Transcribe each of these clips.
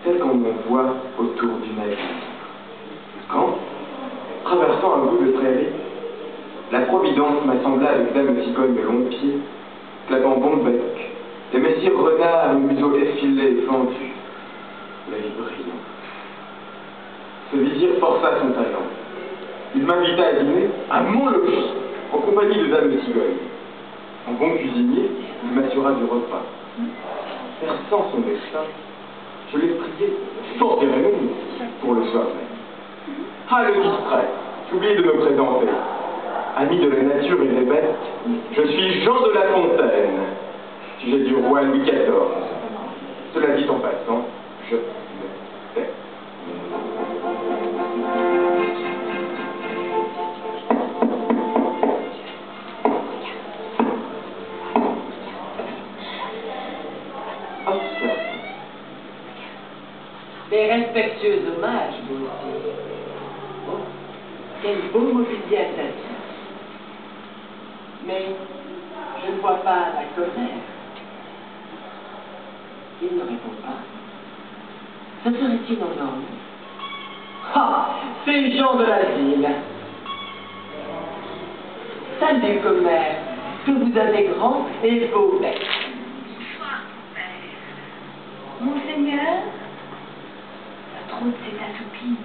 tel qu'on me voit autour du navire. Quand, traversant un bout de prairie, la Providence m'assembla avec dame cigogne de longs pieds, clapant bon bec, et messire renard au museau effilé et fendu, l'œil brillant. Ce vizir força son talent. Il m'invita à dîner à mon logis, en compagnie de dame cigogne. En bon cuisinier, il m'assura du repas. Perçant son destin, je l'ai prié, sans cérémonie, pour le soir même. Ah, le distrait, j'oubliais de me présenter. Ami de la nature et des bêtes, je suis Jean de La Fontaine, sujet du roi Louis XIV. Cela dit en passant, je me tais. Des respectueux hommages, vous aussi. Oh, quel beau mobilier à tête. Mais je ne vois pas la colère. Il ne répond pas. Se serait-il endormi? Ah, c'est Jean de la ville. Salut, commère, que vous avez grand et beau bec. Bonsoir, père. Monseigneur, la troupe s'est assoupie.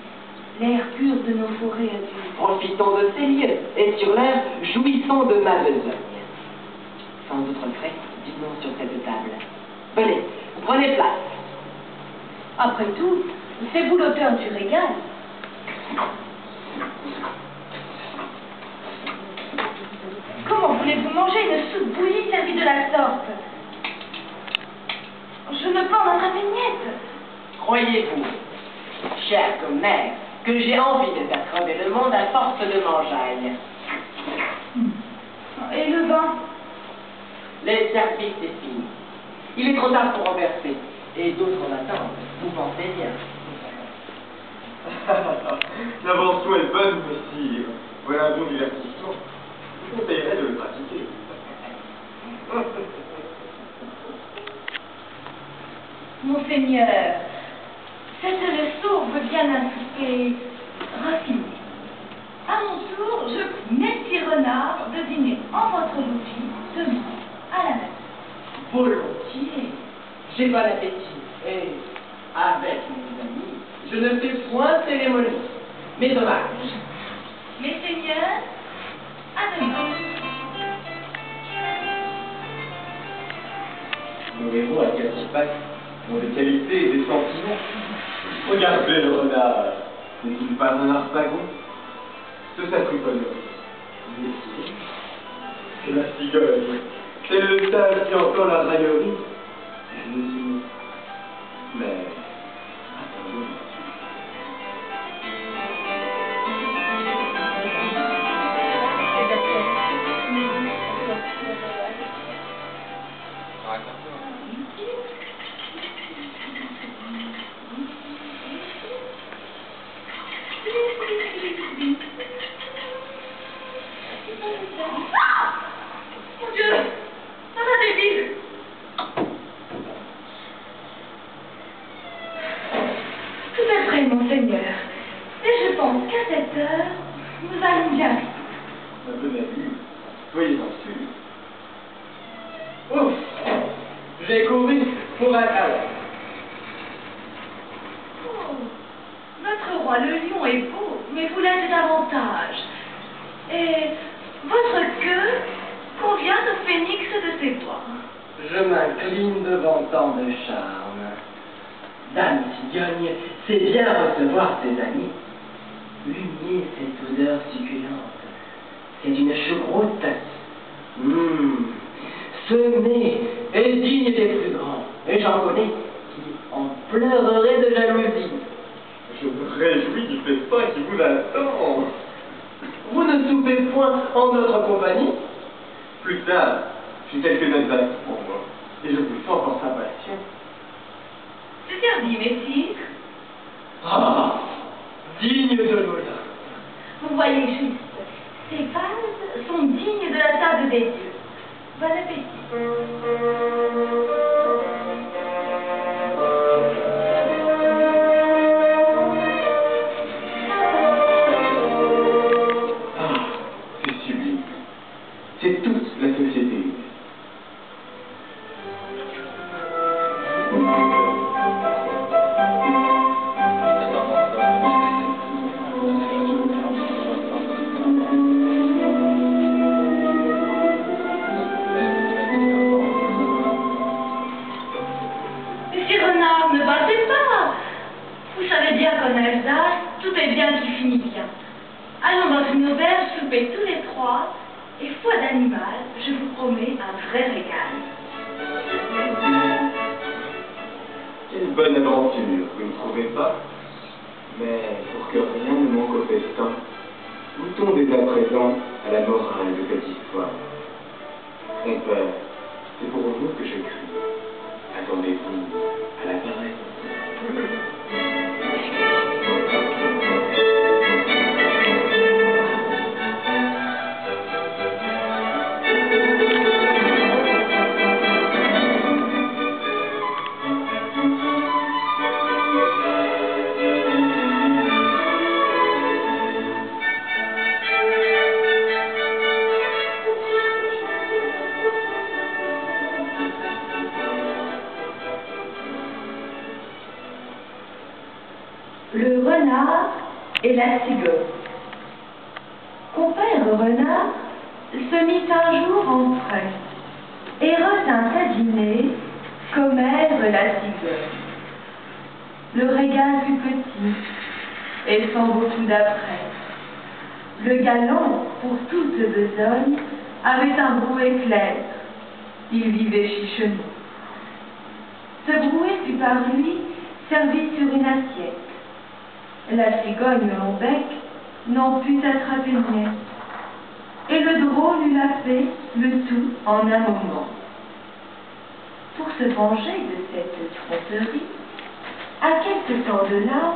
L'air pur de nos forêts a dû... Profitons de ces lieux et sur l'air, jouissons de ma besogne. Sans autre frais, dînons sur cette table. Venez, prenez place. Après tout, c'est vous l'auteur du régal. Comment voulez-vous manger une soupe bouillie servie de la sorte? Je ne peux en attraper une miette. Croyez-vous, chère commère, que j'ai envie de faire crever le monde à force de mangeaille? Et le vin? Les services est fini. Il est trop tard pour renverser. Et d'autres m'attendent. Vous pensez bien. L'invention est bonne, messire. Voilà un bon divertissement. Je vous conseillerais de le pratiquer. Monseigneur, cette leçon veut bien un souper raffiné. À mon tour, je prie Messire Renard de dîner en votre logis demain à la maison. Volontiers. J'ai pas l'appétit. Et avec mes amis, je ne fais point cérémonie. Mais dommage. Messeigneurs, à demain. Nos héros à Catipac ont des qualités et des sentiments. Regardez le renard. N'est-il pas un harpagon? De sa triponnerie. Messire, c'est la cigogne. C'est le sage qui entend la raillerie. Je me suis mis. Mais, attendez. Mon Dieu, ça va débile. Tout est prêt, monseigneur. Et je pense qu'à cette heure, nous allons bien. À bon avis, soyez-en sûrs. Ouf! J'ai couru pour un câlin. Oh, notre roi le lion est beau, mais vous l'êtes davantage. Et votre queue convient au phénix de ses doigts. Je m'incline devant tant de charme. Dame cigogne sait bien recevoir ses amis. Humiez cette odeur succulente. C'est une choucroute. Ce nez est digne des plus grands. Et j'en connais qui en pleureraient de jalousie. Je me réjouis du festin qui vous attend. Vous ne soupez point en notre compagnie? Plus tard, j'ai quelques adresses pour moi, et je vous sens en impatient. C'est servi, messire. Ah, digne de l'Olympe. Vous voyez juste, ces vases sont dignes de la table des dieux. Bon appétit. Vous savez bien qu'en Alsace, tout est bien qui finit bien. Allons dans une auberge, souper tous les trois, et foi d'animal, je vous promets un vrai régal. Quelle bonne aventure, vous ne trouvez pas? Mais pour que rien ne manque au festin, goûtons dès à présent à la morale de cette histoire. Mon père, c'est pour vous que j'écris. Attendez-vous à la paresse. Le renard et la cigogne. Compère renard se mit un jour en frais et retint à dîner commère la cigogne. Le régal fut petit et sans beaucoup d'apprêt. Le galant, pour toute besogne, avait un brouet clair. Il vivait chichonné. Ce brouet fut par lui servi sur une assiette. La cigogne au bec n'en put attraper net, et le drôle eut la fait le tout en un moment. Pour se venger de cette tromperie, à quelque temps de là,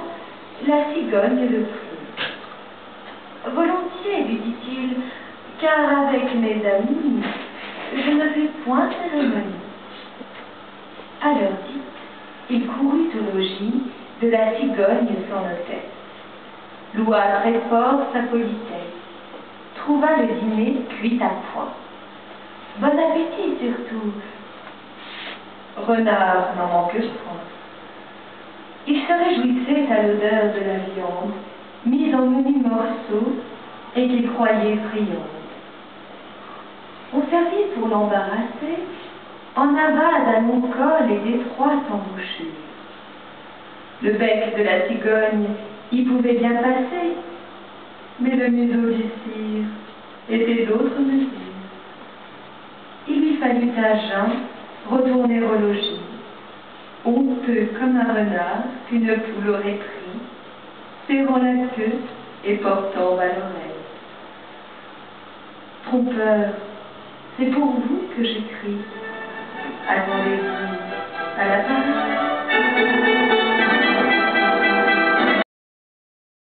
la cigogne le prit. Volontiers, lui dit-il, car avec mes amis, je ne fais point cérémonie. Alors dit, il courut au logis de la cigogne son hôtesse, loua très fort sa politesse, trouva le dîner cuit à point. Bon appétit surtout. Renard n'en manque point. Il se réjouissait à l'odeur de la viande, mise en menus morceaux et qu'il croyait friande. On servit pour l'embarrasser en aval d'un long col et d'étroites embouchures. Le bec de la cigogne y pouvait bien passer, mais le museau du cire était d'autres mesures. Il lui fallut à jeun retourner au logis, honteux comme un renard qu'une poule aurait pris, serrant la queue et portant à l'oreille. Trompeur, c'est pour vous que j'écris. Attendez-vous à la fin.